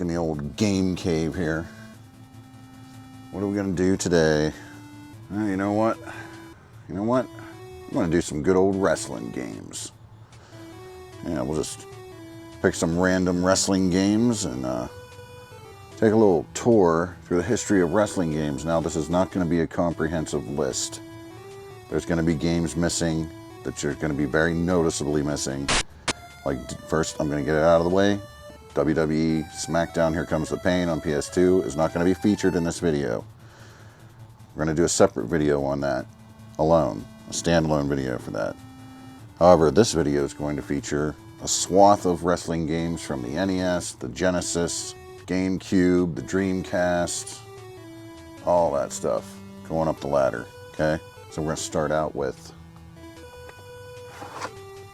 back in the old game cave here. What are we gonna do today? You know what? I'm gonna do some good old wrestling games. Yeah, we'll just pick some random wrestling games and take a little tour through the history of wrestling games. Now, this is not gonna be a comprehensive list. There's gonna be games missing that you're gonna be very noticeably missing. Like, first, I'm gonna get it out of the way. WWE SmackDown Here Comes the Pain on PS2 is not going to be featured in this video. We're going to do a separate video on that alone, a standalone video for that. However, this video is going to feature a swath of wrestling games from the NES, the Genesis, GameCube, the Dreamcast, all that stuff going up the ladder, okay? So we're going to start out with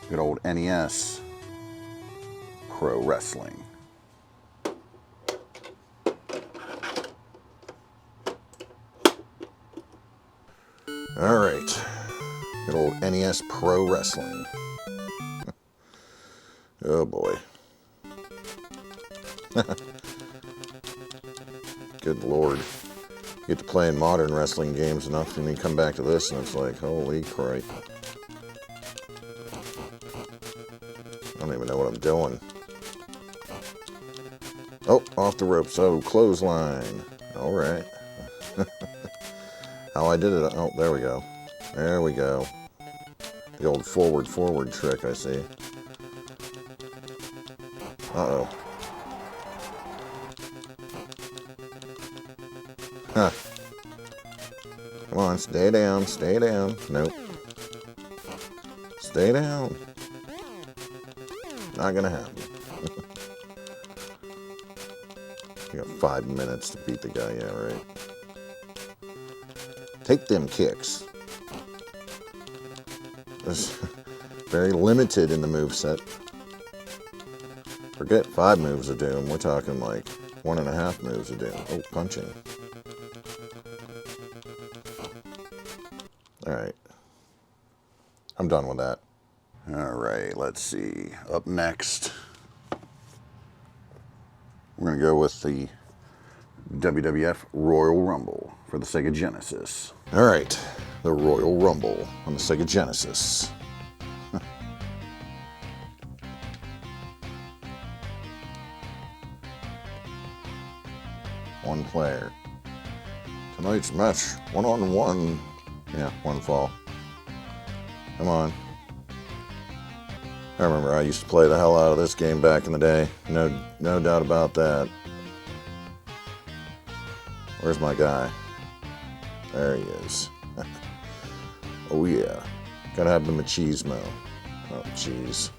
good old NES Pro Wrestling. All right, good old NES Pro Wrestling. Oh boy. Good Lord. You get to play in modern wrestling games enough and you come back to this and it's like, holy crap. I don't even know what I'm doing. Oh, off the ropes. Oh, clothesline. All right. How I did it. Oh, there we go. There we go. The old forward trick, I see. Uh-oh. Huh. Come on, stay down, stay down. Nope. Stay down. Not gonna happen. You got 5 minutes to beat the guy, yeah, right. Take them kicks. It's very limited in the moveset. Forget 5 moves of doom. We're talking like 1.5 moves of doom. Oh, punching. Alright. I'm done with that. Alright, let's see. Up next, we're going to go with the WWF Royal Rumble for the Sega Genesis. Alright, the Royal Rumble on the Sega Genesis. One player. Tonight's match, 1-on-1. Yeah, one fall. Come on. I remember I used to play the hell out of this game back in the day. No doubt about that. Where's my guy? There he is. Oh yeah. Gotta have the machismo. Oh jeez.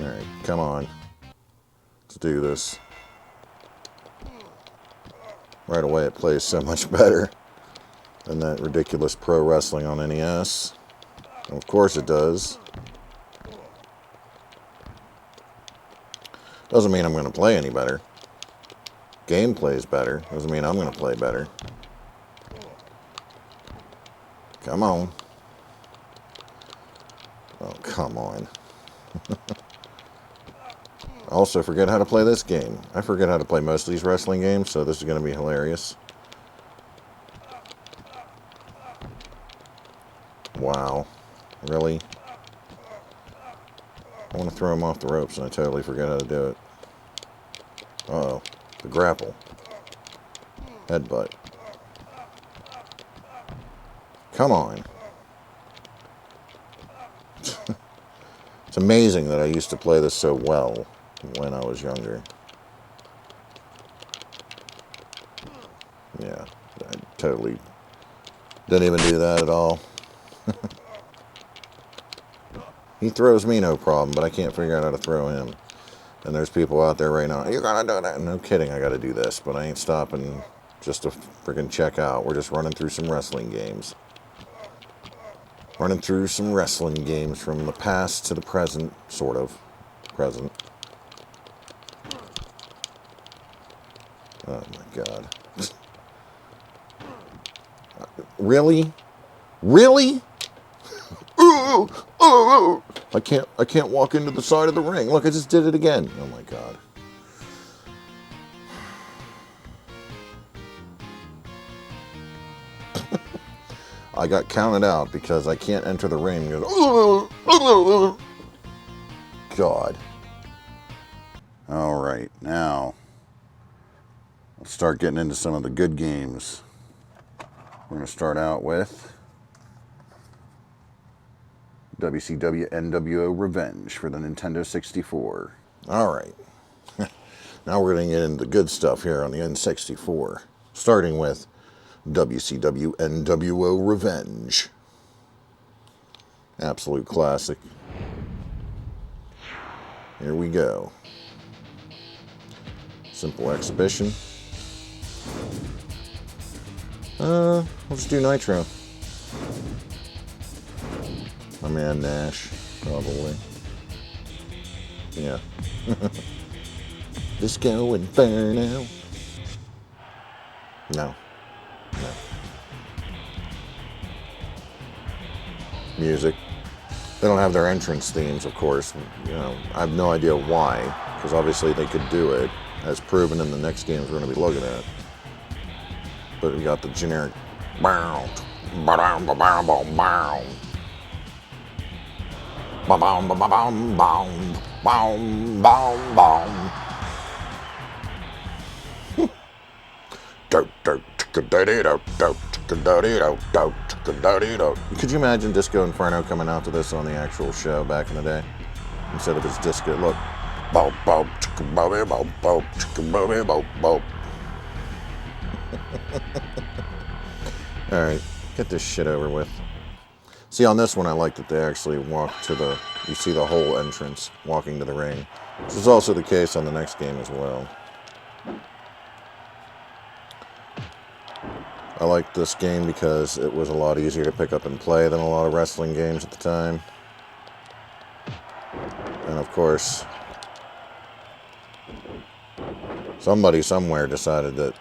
Alright, come on. Let's do this. Right away it plays so much better than that ridiculous Pro Wrestling on NES. And of course it does. Doesn't mean I'm going to play any better. Game plays better. Doesn't mean I'm going to play better. Come on. Oh, come on. I also forget how to play this game. I forget how to play most of these wrestling games, so this is going to be hilarious. Wow. Really? I want to throw him off the ropes and I totally forget how to do it. Uh-oh. The grapple. Headbutt. Come on. It's amazing that I used to play this so well when I was younger. Yeah, I totally didn't even do that at all. He throws me no problem, but I can't figure out how to throw him. And there's people out there right now, you're gonna do that. No kidding, I gotta do this, but I ain't stopping just to freaking check out. We're just running through some wrestling games. Running through some wrestling games from the past to the present, sort of. Present. Oh my God. Really? Really? Ooh, ooh, ooh. I can't walk into the side of the ring. Look, I just did it again. Oh my God. I got counted out because I can't enter the ring. God. All right, now let's start getting into some of the good games. We're going to start out with WCW NWO Revenge for the Nintendo 64. All right. Now we're going to get into the good stuff here on the N64, starting with WCW NWO Revenge. Absolute classic. Here we go. Simple exhibition. We'll just do Nitro. My man Nash, probably. Yeah. Disco Inferno. No. Music. They don't have their entrance themes, of course. You know, I have no idea why, because obviously they could do it, as proven in the next games we're going to be looking at. But we got the generic. Could you imagine Disco Inferno coming out to this on the actual show back in the day? Instead of his disco, look. Alright, get this shit over with. See, on this one I like that they actually walk to the, you see the whole entrance walking to the ring. This is also the case on the next game as well. I liked this game because it was a lot easier to pick up and play than a lot of wrestling games at the time. And of course, somebody somewhere decided that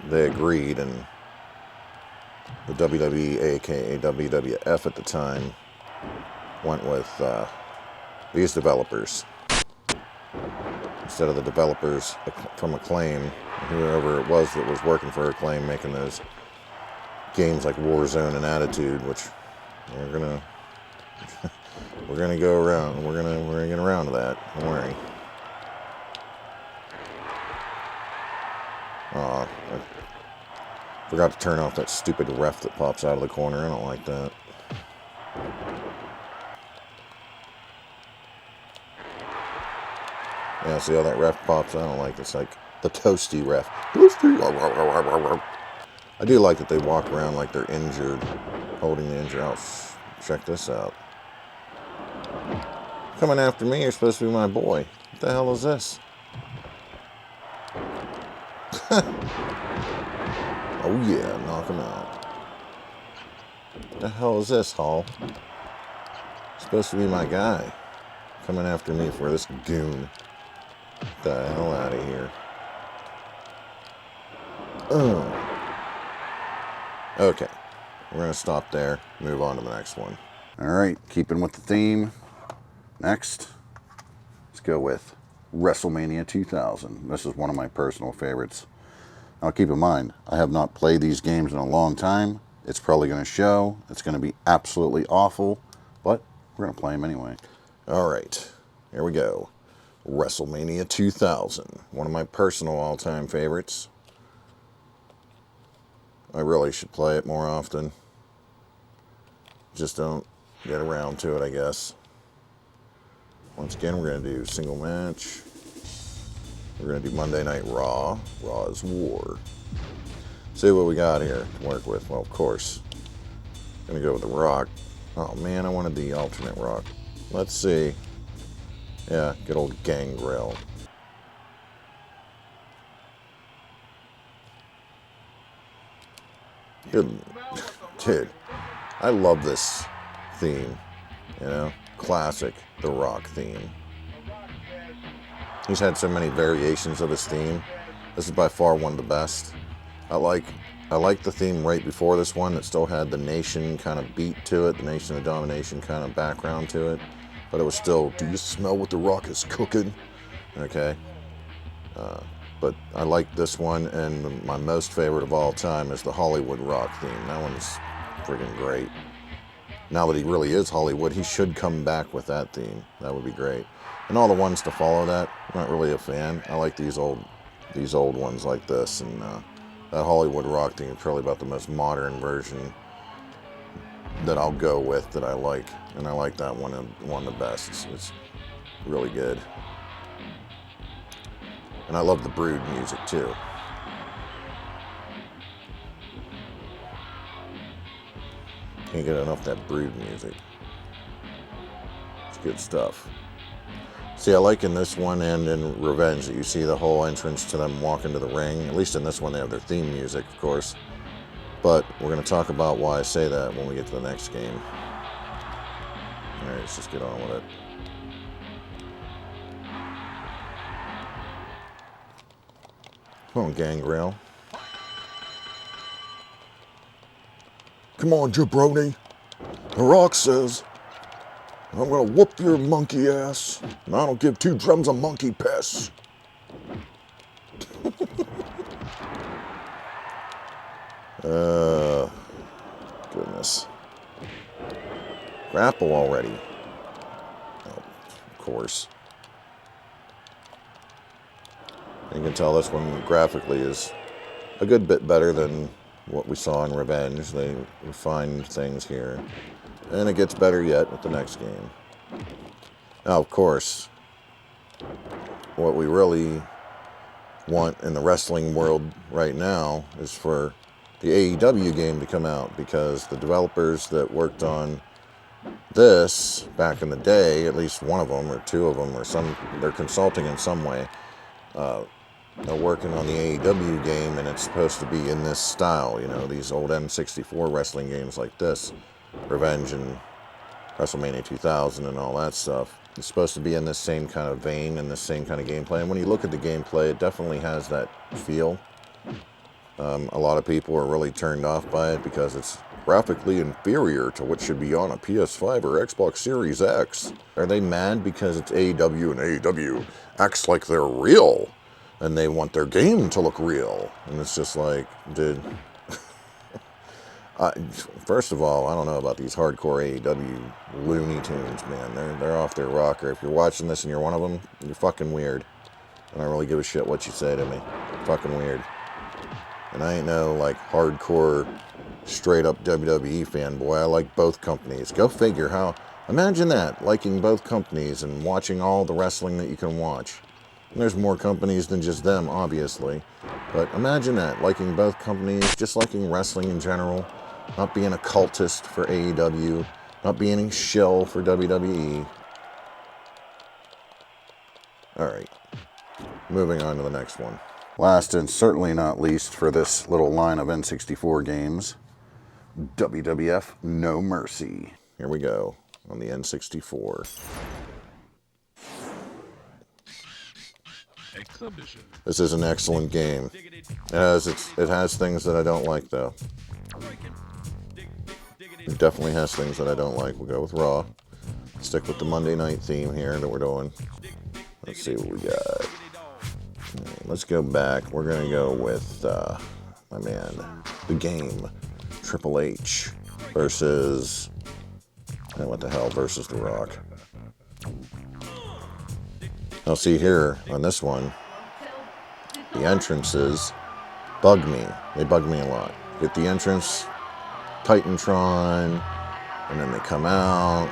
they agreed, and the WWE, aka WWF at the time, went with these developers. Instead of the developers from Acclaim, whoever it was that was working for Acclaim making those games like Warzone and Attitude, which we're gonna go around. We're gonna get around to that. Don't worry. I forgot to turn off that stupid ref that pops out of the corner. I don't like that. Yeah, see how that ref pops? I don't like it. It's like the toasty ref. Toasty. I do like that they walk around like they're injured, holding the injured out. Check this out. Coming after me, you're supposed to be my boy. What the hell is this? Oh yeah, knock him out. What the hell is this, Hall? Supposed to be my guy. Coming after me for this goon. Get the hell out of here. Okay, we're going to stop there, move on to the next one. Alright, keeping with the theme. Next, let's go with WrestleMania 2000. This is one of my personal favorites. Now keep in mind, I have not played these games in a long time. It's probably going to show. It's going to be absolutely awful, but we're going to play them anyway. Alright, here we go. WrestleMania 2000. One of my personal all-time favorites. I really should play it more often. Just don't get around to it, I guess. Once again, we're going to do single match. We're going to do Monday Night Raw. Raw is War. See what we got here to work with. Well, of course, going to go with The Rock. Oh man, I wanted the alternate Rock. Let's see. Yeah, good old Gangrel. Dude, I love this theme. You know, classic The Rock theme. He's had so many variations of his theme. This is by far one of the best. I I liked the theme right before this one. It still had the Nation kind of beat to it, the Nation of Domination kind of background to it. But it was still, do you smell what the Rock is cooking? Okay. But I like this one, and my most favorite of all time is the Hollywood Rock theme. That one's friggin' great. Now that he really is Hollywood, he should come back with that theme. That would be great. And all the ones to follow that, I'm not really a fan. I like these old ones like this, and that Hollywood Rock theme is probably about the most modern version that I'll go with that I like. And I like that one of the best. It's really good. And I love the Brood music too. Can't get enough of that Brood music. It's good stuff. See, I like in this one and in Revenge that you see the whole entrance to them walking to the ring. At least in this one they have their theme music, of course. But we're going to talk about why I say that when we get to the next game. Alright, let's just get on with it. Come on, Gangrel. Come on, jabroni. The Rock says, I'm gonna whoop your monkey ass, and I don't give two drums a monkey piss. Goodness. Grapple already. Oh, of course. You can tell this one graphically is a good bit better than what we saw in Revenge. They refined things here. And it gets better yet with the next game. Now, of course, what we really want in the wrestling world right now is for the AEW game to come out, because the developers that worked on this back in the day, at least one of them or two of them, or they're consulting in some way. They're working on the AEW game, and it's supposed to be in this style, you know, these old N64 wrestling games like this, Revenge and WrestleMania 2000 and all that stuff. It's supposed to be in this same kind of vein and this same kind of gameplay. And when you look at the gameplay, it definitely has that feel. A lot of people are really turned off by it because it's graphically inferior to what should be on a PS5 or Xbox Series X. Are they mad because it's AEW and AEW acts like they're real and they want their game to look real? And it's just like, dude, first of all, I don't know about these hardcore AEW Looney Tunes, man. They're off their rocker. If you're watching this and you're one of them, you're fucking weird. I don't really give a shit what you say to me. You're fucking weird. And I ain't no, like, hardcore, straight-up WWE fanboy. I like both companies. Go figure how... Imagine that, liking both companies and watching all the wrestling that you can watch. And there's more companies than just them, obviously. But imagine that, liking both companies, just liking wrestling in general, not being a cultist for AEW, not being a shill for WWE. Alright, moving on to the next one. Last and certainly not least for this little line of N64 games, WWF No Mercy. Here we go on the N64. Exhibition. This is an excellent game. It has things that I don't like though. It definitely has things that I don't like. We'll go with Raw. Stick with the Monday night theme here that we're doing. Let's see what we got. Right, let's go back. We're going to go with, my man, the game. Triple H versus, what the hell, versus The Rock. Now see here, on this one, the entrances bug me. They bug me a lot. Get the entrance, Titantron, and then they come out,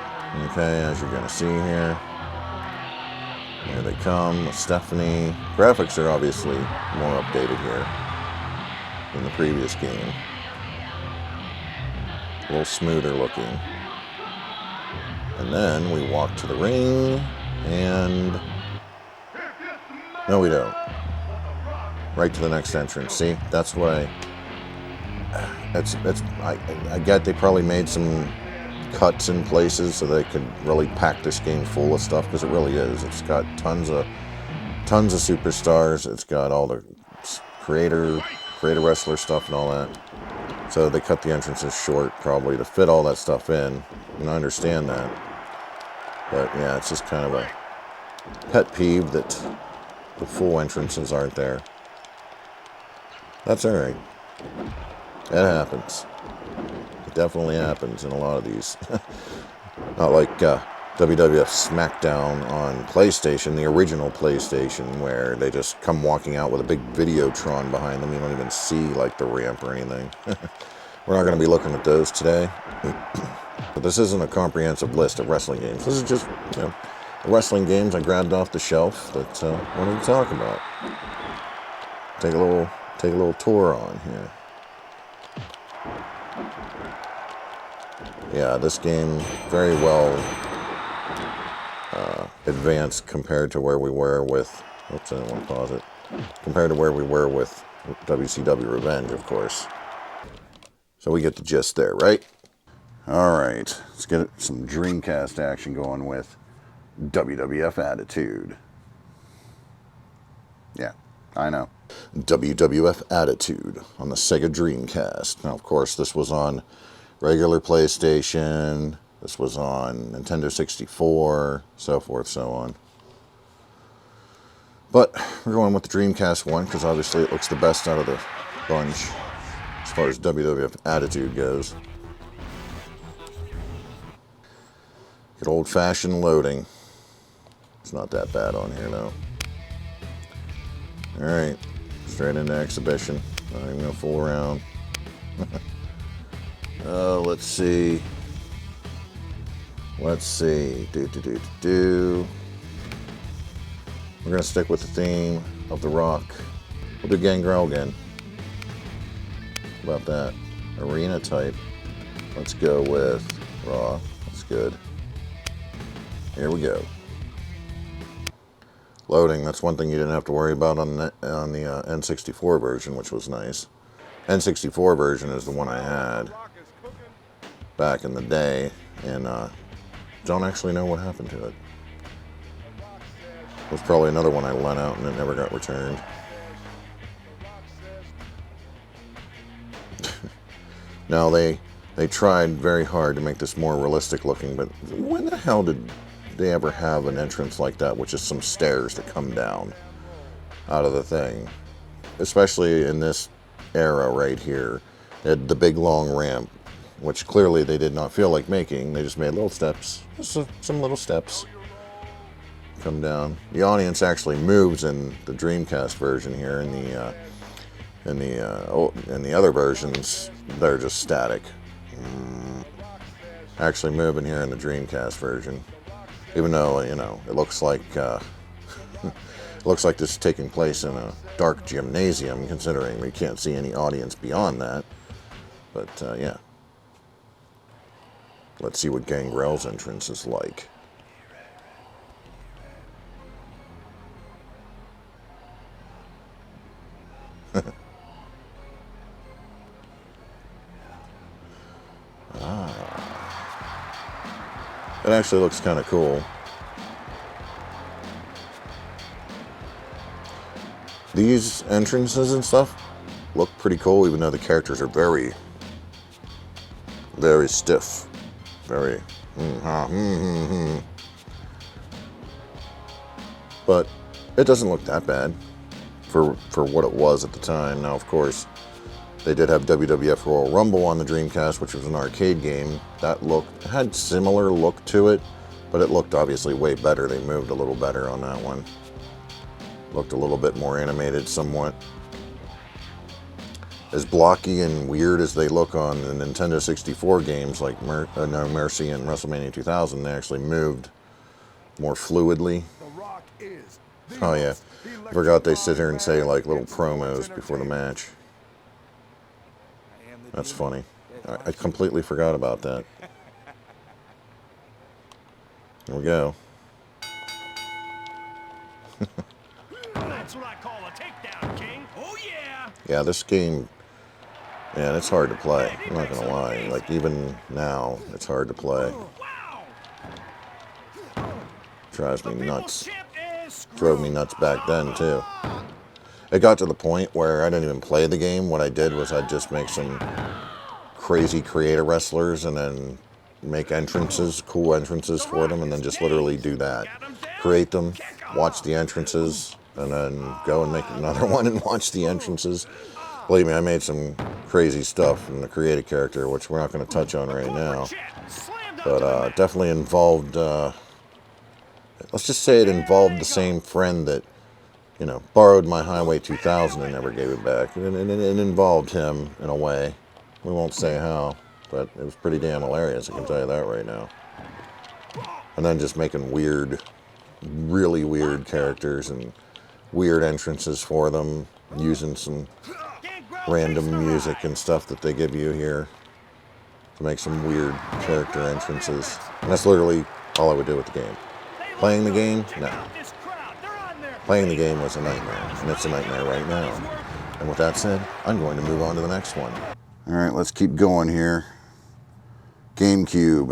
okay, as you're going to see here. Here they come with Stephanie. Graphics are obviously more updated here than the previous game. A little smoother looking. And then we walk to the ring, and no, we don't. Right to the next entrance. See, that's why. I get they probably made some cuts in places so they could really pack this game full of stuff, because it really is. It's got tons of superstars. It's got all the creator wrestler stuff and all that. So they cut the entrances short, probably, to fit all that stuff in. And I understand that. But yeah, it's just kind of a pet peeve that the full entrances aren't there. That's alright. It happens. It definitely happens in a lot of these. Not like WWF SmackDown on PlayStation, the original PlayStation, where they just come walking out with a big Videotron behind them. You don't even see like the ramp or anything. We're not going to be looking at those today. But this isn't a comprehensive list of wrestling games. This is just, you know, the wrestling games I grabbed off the shelf that I wanted to talk about. Take a little tour on here. Yeah, this game very well advanced compared to where we were with, oops, I didn't want to pause it, compared to where we were with WCW Revenge, of course. So we get the gist there, right? Alright, let's get some Dreamcast action going with WWF Attitude. Yeah, I know. WWF Attitude on the Sega Dreamcast. Now, of course, this was on regular PlayStation, this was on Nintendo 64, so forth, so on. But we're going with the Dreamcast one, because obviously it looks the best out of the bunch, as far as WWF Attitude goes. Good old-fashioned loading. It's not that bad on here, though. Alright, straight into exhibition. Not even gonna fool around. Let's see. Let's see. We're gonna stick with the theme of The Rock. We'll do Gangrel again. How about that? Arena type. Let's go with Raw. That's good. Here we go. Loading, that's one thing you didn't have to worry about on the N64 version, which was nice. N64 version is the one I had back in the day, and don't actually know what happened to it. It was probably another one I lent out and it never got returned. Now they tried very hard to make this more realistic looking, but when the hell did they ever have an entrance like that with just some stairs that come down out of the thing? Especially in this era right here. They had the big long ramp, which clearly they did not feel like making. They just made little steps, just some little steps come down. The audience actually moves in the Dreamcast version here. In the other versions, they're just static. Actually moving here in the Dreamcast version, even though, you know, it looks like it looks like this is taking place in a dark gymnasium, considering we can't see any audience beyond that. But yeah, let's see what Gangrel's entrance is like. It actually looks kind of cool. These entrances and stuff look pretty cool, even though the characters are very, very stiff. Very, But it doesn't look that bad for what it was at the time. Now, of course, they did have WWF Royal Rumble on the Dreamcast, which was an arcade game. That had similar look to it, but it looked obviously way better. They moved a little better on that one. Looked a little bit more animated somewhat. As blocky and weird as they look on the Nintendo 64 games like No Mercy and WrestleMania 2000, they actually moved more fluidly. Oh yeah, I forgot they sit here and say like little promos before the match. That's funny. I completely forgot about that. Here we go. That's what I call a takedown, King. Oh yeah. Yeah, this game, man, it's hard to play. I'm not gonna lie. Like even now, it's hard to play. Drives me nuts. Drove me nuts back then too. It got to the point where I didn't even play the game. What I did was I'd just make some crazy creator wrestlers and then make entrances, cool entrances for them, and then just literally do that. Create them, watch the entrances, and then go and make another one and watch the entrances. Believe me, I made some crazy stuff in the creative character, which we're not going to touch on right now. But definitely involved, let's just say it involved the same friend that, you know, borrowed my Highway 2000 and never gave it back. And it involved him in a way. We won't say how, but it was pretty damn hilarious, I can tell you that right now. And then just making weird, really weird characters and weird entrances for them, using some random music and stuff that they give you here to make some weird character entrances. And that's literally all I would do with the game. Playing the game? No. Playing the game was a nightmare, and it's a nightmare right now. And with that said, I'm going to move on to the next one. All right, let's keep going here. GameCube.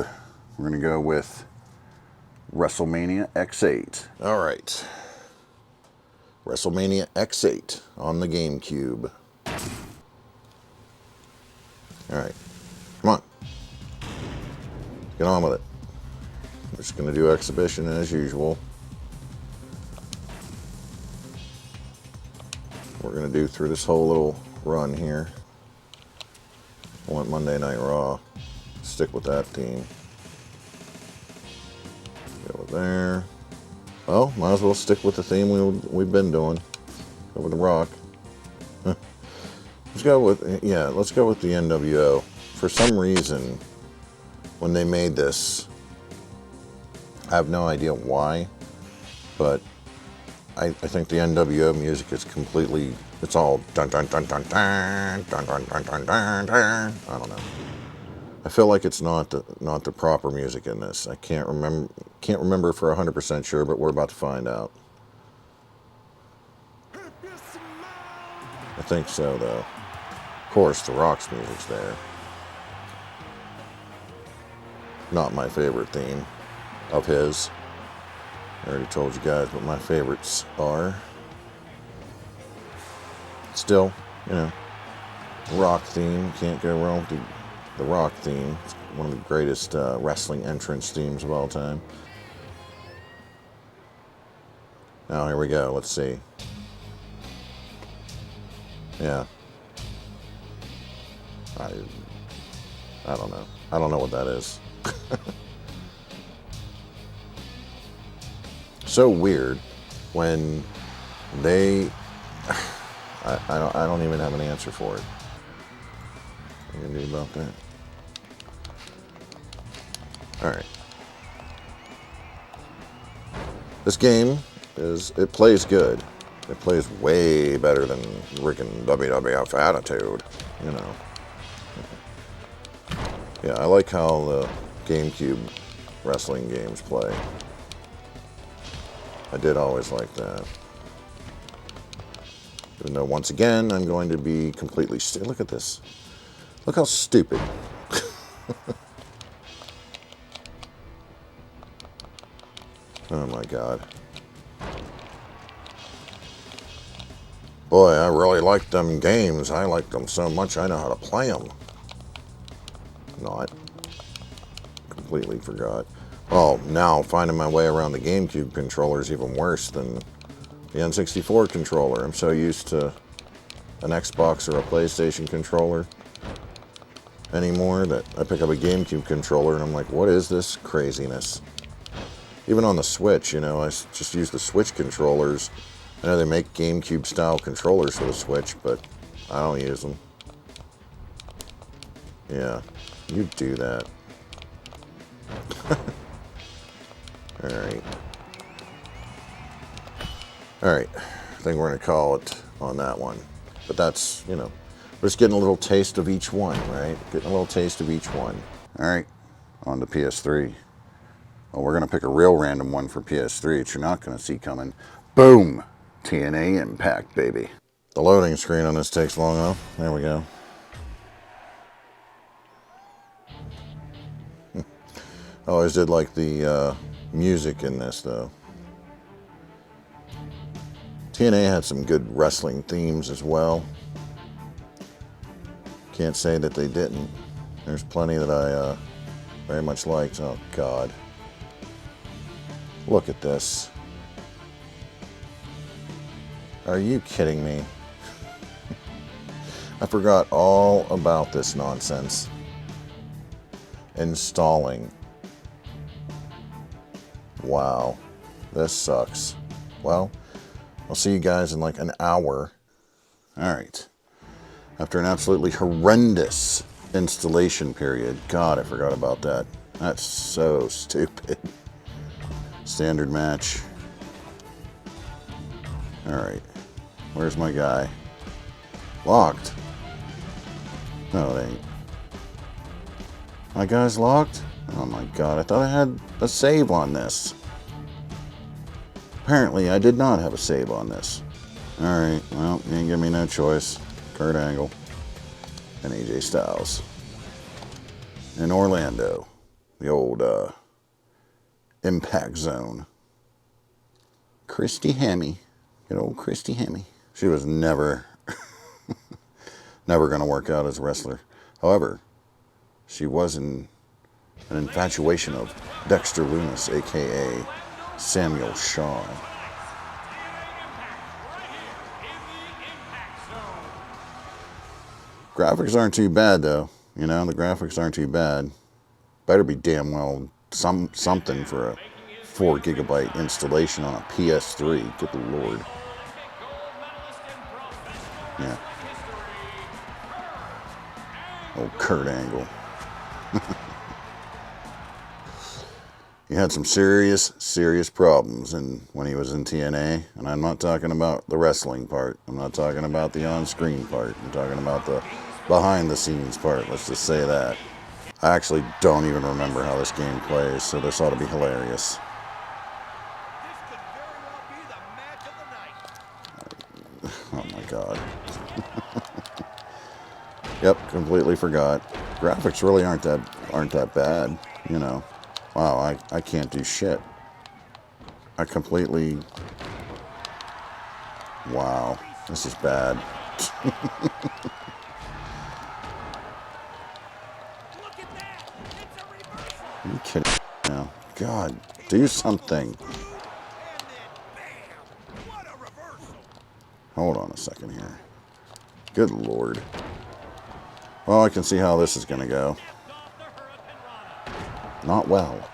We're going to go with WrestleMania X8. All right. WrestleMania X8 on the GameCube. All right, come on. Get on with it. We're just going to do exhibition as usual. We're going to do through this whole little run here. I want Monday Night Raw. Stick with that theme. Go there. Oh, might as well stick with the theme we've been doing. Go with The Rock. Let's go with the NWO. For some reason, when they made this, I have no idea why, but I think the NWO music is completely, it's all dun dun dun dun dun dun dun dun dun dun dun. I don't know. I feel like it's not the proper music in this. I can't remember for 100% sure, but we're about to find out. I think so, though. Of course, The Rock's music's there. Not my favorite theme of his. I already told you guys what my favorites are. Still, you know, Rock theme. Can't go wrong with the Rock theme. It's one of the greatest wrestling entrance themes of all time. Now, here we go. Let's see. Yeah. I don't know. I don't know what that is. So weird when they... I don't even have an answer for it. What are you gonna do about that? Alright. This game it plays good. It plays way better than freaking WWF Attitude, you know. Yeah, I like how the GameCube wrestling games play. I did always like that. Even though, once again, I'm going to be completely look at this. Look how stupid. Oh my God. Boy, I really like them games. I like them so much I know how to play them. Not. Completely forgot. Well, now finding my way around the GameCube controller is even worse than the N64 controller. I'm so used to an Xbox or a PlayStation controller anymore that I pick up a GameCube controller and I'm like, what is this craziness? Even on the Switch, you know, I just use the Switch controllers. I know they make GameCube style controllers for the Switch, but I don't use them. Yeah, you do that. Alright. Alright, I think we're going to call it on that one. But that's, you know, we're just getting a little taste of each one, right? Getting a little taste of each one. Alright, on to PS3. Well, we're going to pick a real random one for PS3 that you're not going to see coming. Boom! TNA Impact, baby. The loading screen on this takes long enough. There we go. I always did like the music in this, though. TNA had some good wrestling themes as well. Can't say that they didn't. There's plenty that I very much liked. Oh, God. Look at this. Are you kidding me? I forgot all about this nonsense. Installing. Wow. This sucks. Well, I'll see you guys in like an hour. Alright. After an absolutely horrendous installation period. God, I forgot about that. That's so stupid. Standard match. Alright. Where's my guy? Locked. No, it ain't. My guy's locked? Oh my God, I thought I had a save on this. Apparently, I did not have a save on this. Alright, well, you ain't give me no choice. Kurt Angle and AJ Styles. In Orlando. The old, Impact Zone. Christy Hemme. Good old Christy Hemme. She was never, never going to work out as a wrestler. However, she was in an infatuation of Dexter Lumis, a.k.a. Samuel Shaw. Graphics aren't too bad, though. You know, the graphics aren't too bad. Better be damn well something for a 4 gigabyte installation on a PS3. Good Lord. Yeah. Old Kurt Angle. He had some serious problems when he was in TNA. And I'm not talking about the wrestling part. I'm not talking about the on-screen part. I'm talking about the behind-the-scenes part. Let's just say that. I actually don't even remember how this game plays, so this ought to be hilarious. Oh my God. Yep, completely forgot. Graphics really aren't that bad, you know. Wow, I can't do shit. I completely... Wow, this is bad. Are you kidding me now? God, do something. Hold on a second here. Good Lord. Well, I can see how this is going to go. Not well.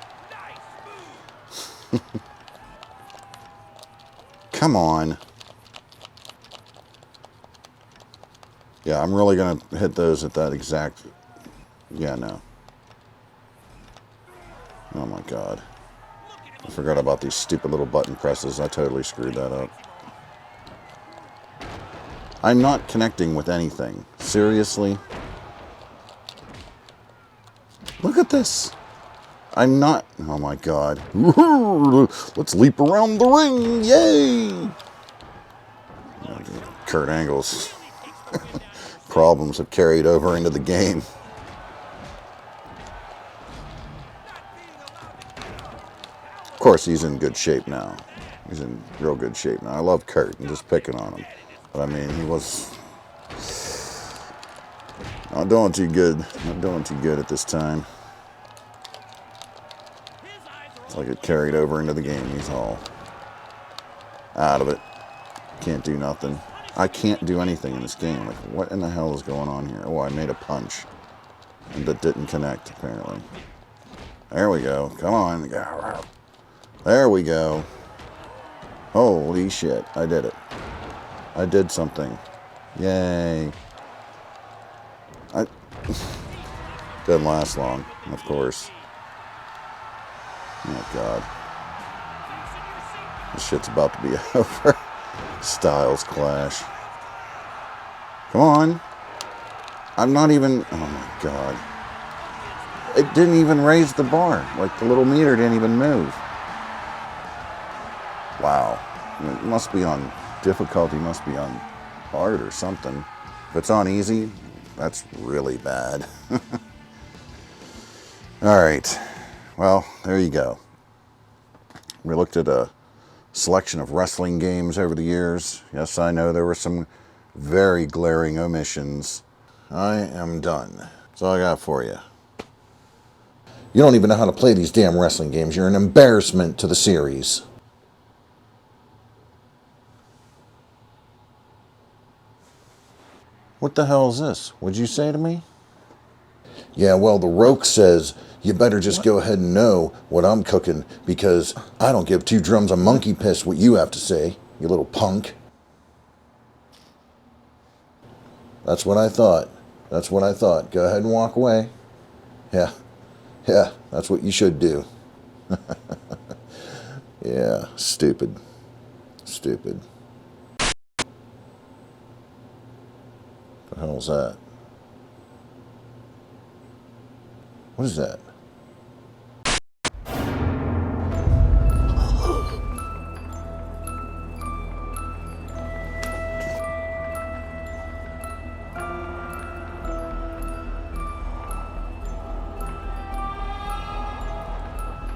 Come on. Yeah, I'm really going to hit those at that exact... Yeah, no. Oh my God. I forgot about these stupid little button presses. I totally screwed that up. I'm not connecting with anything. Seriously? Look at this. I'm not... Oh my God. Let's leap around the ring. Yay! Kurt Angle's problems have carried over into the game. Of course, he's in good shape now. He's in real good shape now. I love Kurt. I'm just picking on him. But I mean, he was not doing too good. Not doing too good at this time. It's like it carried over into the game. He's all out of it. Can't do nothing. I can't do anything in this game. Like, what in the hell is going on here? Oh, I made a punch. And that didn't connect, apparently. There we go. Come on. There we go. Holy shit. I did it. I did something. Yay. Didn't last long, of course. Oh, God. This shit's about to be over. Styles clash. Come on. I'm not even... Oh, my God. It didn't even raise the bar. Like, the little meter didn't even move. Wow. It must be on... Difficulty must be on hard or something. If it's on easy, that's really bad. Alright. Well, there you go. We looked at a selection of wrestling games over the years. Yes, I know there were some very glaring omissions. I am done. That's all I got for you. You don't even know how to play these damn wrestling games. You're an embarrassment to the series. What the hell is this? What'd you say to me? Yeah, well, the Roke says you better just go ahead and know what I'm cooking, because I don't give two drums a monkey piss what you have to say, you little punk. That's what I thought. That's what I thought. Go ahead and walk away. Yeah, that's what you should do. Yeah, stupid. Stupid. What the hell is that? What is that?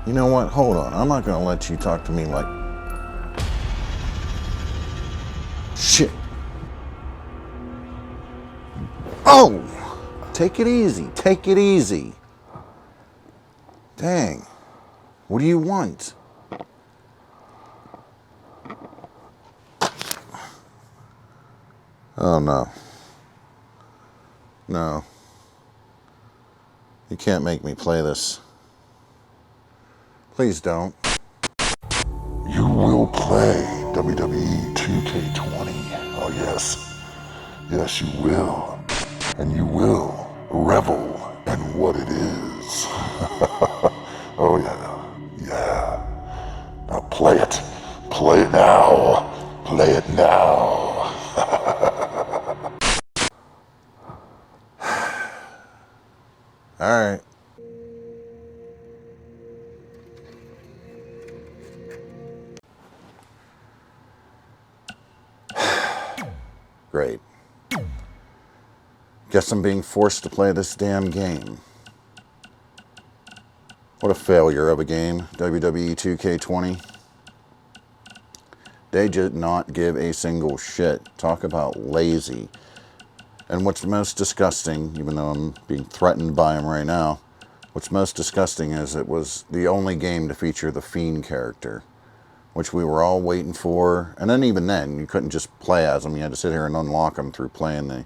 You know what? Hold on. I'm not going to let you talk to me like... Shit. Oh! Take it easy. Take it easy. Dang. What do you want? Oh, no. No. You can't make me play this. Please don't. You will play WWE 2K20. Oh, yes. Yes, you will. And you will revel in what it is. Oh, yeah. Yeah. Now play it. Play it now. Play it now. All right. Great. Guess I'm being forced to play this damn game. What a failure of a game, WWE 2K20. They did not give a single shit. Talk about lazy. And what's most disgusting, even though I'm being threatened by him right now, what's most disgusting is it was the only game to feature the Fiend character, which we were all waiting for. And then even then, you couldn't just play as him. You had to sit here and unlock him through playing the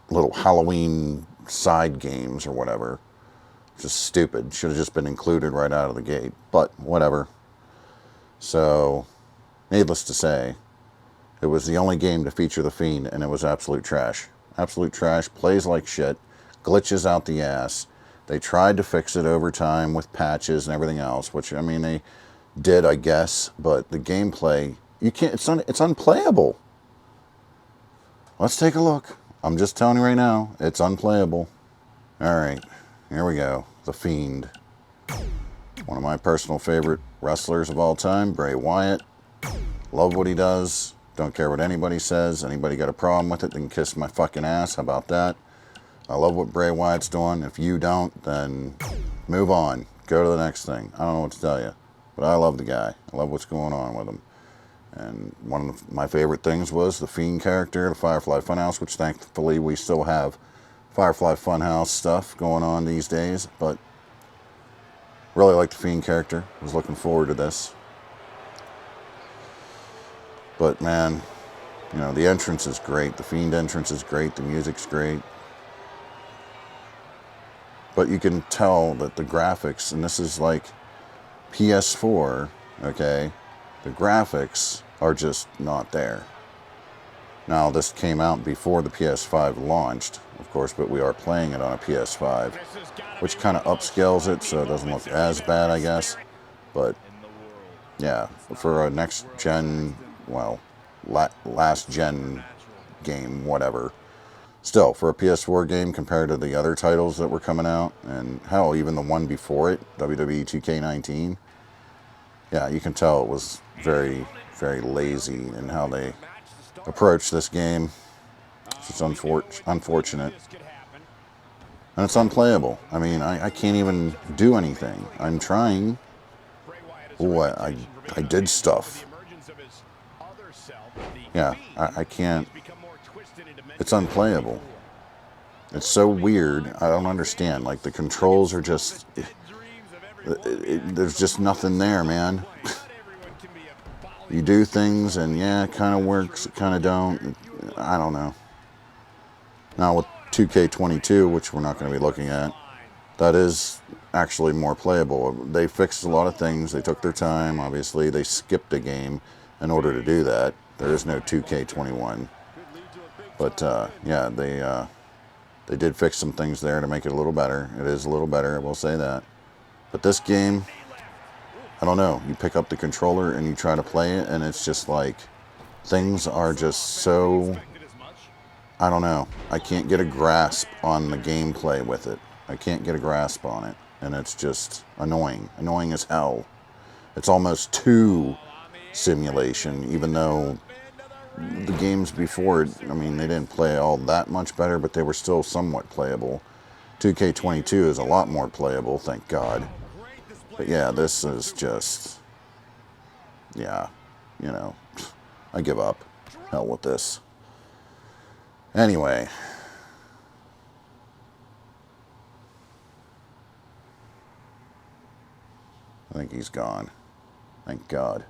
little Halloween side games or whatever. Just stupid. Should have just been included right out of the gate. But whatever. So, needless to say, it was the only game to feature the Fiend, and it was absolute trash. Absolute trash. Plays like shit. Glitches out the ass. They tried to fix it over time with patches and everything else, which, I mean, they did, I guess, but the gameplay, you can't, it's unplayable. Let's take a look. I'm just telling you right now, it's unplayable. Alright, here we go. The Fiend. One of my personal favorite wrestlers of all time, Bray Wyatt. Love what he does. Don't care what anybody says. Anybody got a problem with it, then kiss my fucking ass. How about that? I love what Bray Wyatt's doing. If you don't, then move on. Go to the next thing. I don't know what to tell you. But I love the guy. I love what's going on with him. And one of my favorite things was the Fiend character, the Firefly Funhouse, which thankfully we still have Firefly Funhouse stuff going on these days. But really like the Fiend character. Was looking forward to this. But man, you know, the entrance is great. The Fiend entrance is great. The music's great. But you can tell that the graphics, and this is like PS4, okay, the graphics are just not there. Now, this came out before the PS5 launched, of course, but we are playing it on a PS5, which kind of upscales it so it doesn't look as bad, I guess. But, yeah, for a next-gen, well, last-gen game, whatever. Still, for a PS4 game compared to the other titles that were coming out, and hell, even the one before it, WWE 2K19, yeah, you can tell it was very, very lazy in how they approached this game. It's just unfortunate. And it's unplayable. I mean, I can't even do anything. I'm trying. Oh, I did stuff. Yeah, I can't. It's unplayable. It's so weird. I don't understand. Like, the controls are just... there's just nothing there, man. You do things, and yeah, it kind of works, it kind of don't. I don't know. Now with 2K22, which we're not going to be looking at, that is actually more playable. They fixed a lot of things. They took their time. Obviously, they skipped a game in order to do that. There is no 2K21. But yeah, they did fix some things there to make it a little better. It is a little better, I will say that. But this game, I don't know. You pick up the controller and you try to play it, and it's just like, things are just so, I don't know. I can't get a grasp on the gameplay with it. I can't get a grasp on it. And it's just annoying. Annoying as hell. It's almost too simulation, even though the games before it, I mean, they didn't play all that much better, but they were still somewhat playable. 2K22 is a lot more playable, thank God. But yeah, this is just, yeah, you know, I give up. Hell with this. Anyway. I think he's gone. Thank God.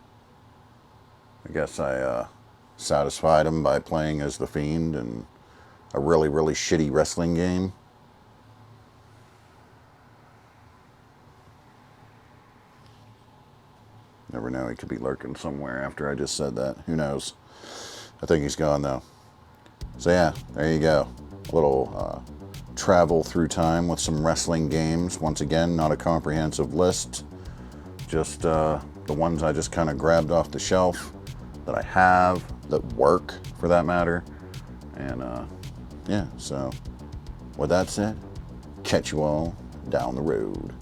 I guess I satisfied him by playing as the Fiend in a really, really shitty wrestling game. Never know, he could be lurking somewhere after I just said that. Who knows? I think he's gone though. So yeah, there you go. A little travel through time with some wrestling games. Once again, not a comprehensive list. Just the ones I just kind of grabbed off the shelf that I have, that work for that matter. And yeah, so with that said, catch you all down the road.